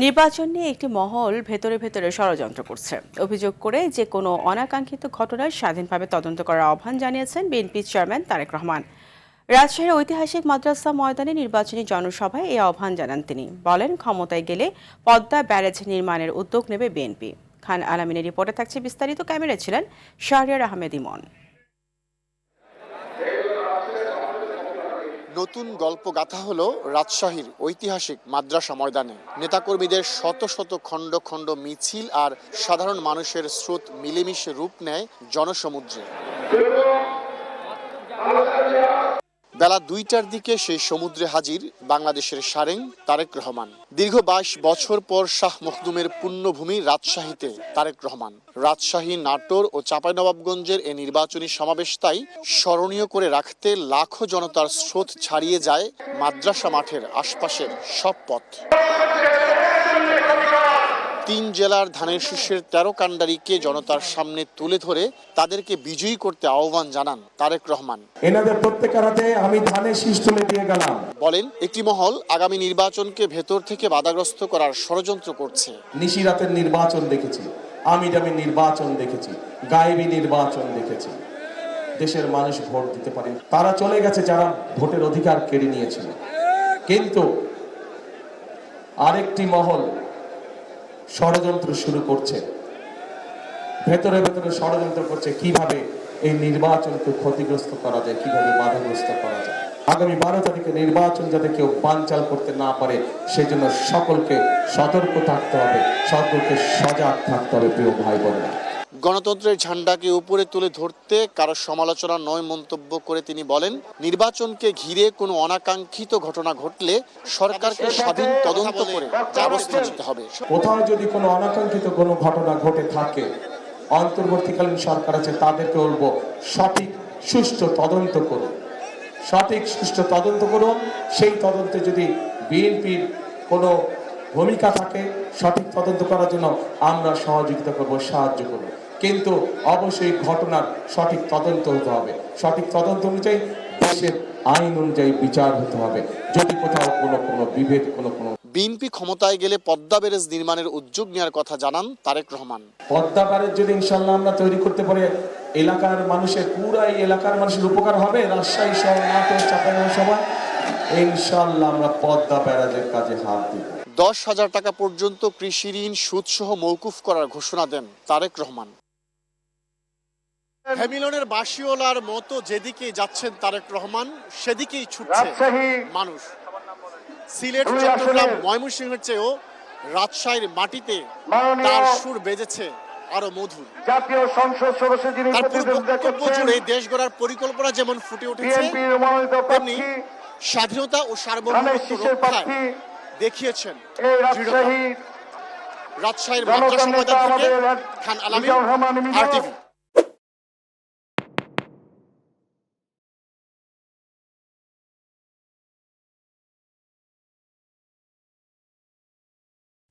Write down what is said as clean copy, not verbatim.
নির্বাচন নিয়ে একটি মহল ভেতরে ভেতরে ষড়যন্ত্র করছে অভিযোগ করে যে কোনো অনাকাঙ্ক্ষিত ঘটনার স্বাধীনভাবে তদন্ত করার আহ্বান জানিয়েছেন বিএনপি চেয়ারম্যান তারেক রহমান। রাজশাহীর ঐতিহাসিক মাদ্রাসা ময়দানে নির্বাচনী জনসভায় এই আহ্বান জানান তিনি। বলেন, ক্ষমতায় গেলে পদ্মা ব্যারেজ নির্মাণের উদ্যোগ নেবে বিএনপি। খান আলামিনের রিপোর্টে থাকছে বিস্তারিত। ক্যামেরায় ছিলেন শাহরিয়ার আহমেদ ইমন। নতুন গল্প গাথা হলো রাজশাহীর ঐতিহাসিক মাদ্রাসা ময়দানে। নেতাকর্মীদের শত শত খণ্ড খণ্ড মিছিল আর সাধারণ মানুষের স্রোত মিলেমিশে রূপ নেয় জনসমুদ্রে। বেলা ২টার দিকে সেই সমুদ্রে হাজির বাংলাদেশের সারেং তারেক রহমান। দীর্ঘ ২২ বছর পর শাহ মখদুমের পুণ্যভূমি রাজশাহীতে তারেক রহমান। রাজশাহী, নাটোর ও চাঁপাইনবাবগঞ্জের এ নির্বাচনী সমাবেশ তাই স্মরণীয় করে রাখতে লাখো জনতার স্রোত ছাড়িয়ে যায় মাদ্রাসা মাঠের আশপাশের সব পথ। ৩ জেলার ধানের শীষের ১৩ কাণ্ডারিকে জনতার সামনে তুলে ধরে তাদেরকে বিজয়ী করতে আহ্বান জানান তারেক রহমান। এনাদের প্রত্যেকের হাতে আমি ধানের শীষ তুলে দিয়ে গেলাম। বলেন, একটি মহল আগামী নির্বাচনকে ভেতর থেকে বাধাগ্রস্ত করার ষড়যন্ত্র করছে। নিশিরাতের নির্বাচন দেখেছি, আমিডামি নির্বাচন দেখেছি, গায়েবী নির্বাচন দেখেছি। দেশের মানুষ ভোট দিতে পারে, তারা চলে গেছে যারা ভোটের অধিকার কেড়ে নিয়েছিল। কিন্তু আরেকটি মহল ষড়যন্ত্র শুরু করছে, ভেতরে ভেতরে ষড়যন্ত্র করছে কিভাবে এই নির্বাচনকে ক্ষতিগ্রস্ত করা যায়, কিভাবে বাধাগ্রস্ত করা যায়। আগামী ১২ তারিখে নির্বাচন যাতে কেউ বানচাল করতে না পারে সেজন্য সকলকে সতর্ক থাকতে হবে, সকলকে সজাগ থাকতে হবে। প্রিয় ভাই বোনেরা, গণতন্ত্রের ঝান্ডাকে উপরে তুলে ধরতে কারো সমালোচনা নয় মন্তব্য করে তিনি বলেন, নির্বাচনকে ঘিরে কোনো অনাকাঙ্ক্ষিত ঘটনা ঘটলে সরকারকে স্বাধীন তদন্ত করে ব্যবস্থা নিতে হবে। কোথাও যদি কোনো অনাকাঙ্ক্ষিত কোনো ঘটনা ঘটে থাকে, অন্তর্বর্তীকালীন সরকার আছে, তাদেরকে বলবো সঠিক সুষ্ঠু তদন্ত করুন, সঠিক সুষ্ঠু তদন্ত করুন। সেই তদন্তে যদি বিএনপির কোনো ভূমিকা থাকে সঠিক তদন্ত করার জন্য আমরা সহযোগিতা করব, সাহায্য করব। কিন্তু অবশ্যই ঘটনার সঠিক তদন্ত হতে হবে, সঠিক তদন্ত অনুযায়ী দেশের আইন অনুযায়ী বিচার হতে হবে। যদি কোথাও কোনো বিভেদ কোনো বিএনপি ক্ষমতায় গেলে পদ্মা ব্যারেজ নির্মাণের উদ্যোগ নেওয়ার কথা জানান তারেক রহমান। পদ্মা ব্যারেজ যদি ইনশাল্লাহ আমরা তৈরি করতে পারি, এলাকার মানুষের পুরা এলাকার মানুষের উপকার হবে। রাজশাহী সহ নাটোর, চাঁপাইনবাবগঞ্জ সবাই ইনশাল্লাহ আমরা পদ্মা ব্যারেজের কাজে হাত দিব। ১০,০০০ টাকা পর্যন্ত কৃষি ঋণ সুদসহ মওকুফ করার ঘোষণা দেন তারেক রহমান। হ্যামিলনের বাসিওলার মতো যেদিকে যাচ্ছেন তারেক রহমান সেদিকেই ছুটছে মানুষ। সিলেট, চট্টগ্রাম, ময়মনসিংহের চেয়েও রাজশাহীর মাটিতে তার সুর বেজেছে আরো মধুর। জাতীয় সংসদ সদস্য যিনি বক্তব্য জুড়ে দেশ গড়ার পরিকল্পনা যেমন ফুটে উঠেছে, তেমনি স্বাধীনতা ও সার্বভৌমত্ব রক্ষায় দেখিয়েছেন দৃঢ়তা। রাজশাহীর মাদ্রাসা ময়দান থেকে খান আলামিন, RTV।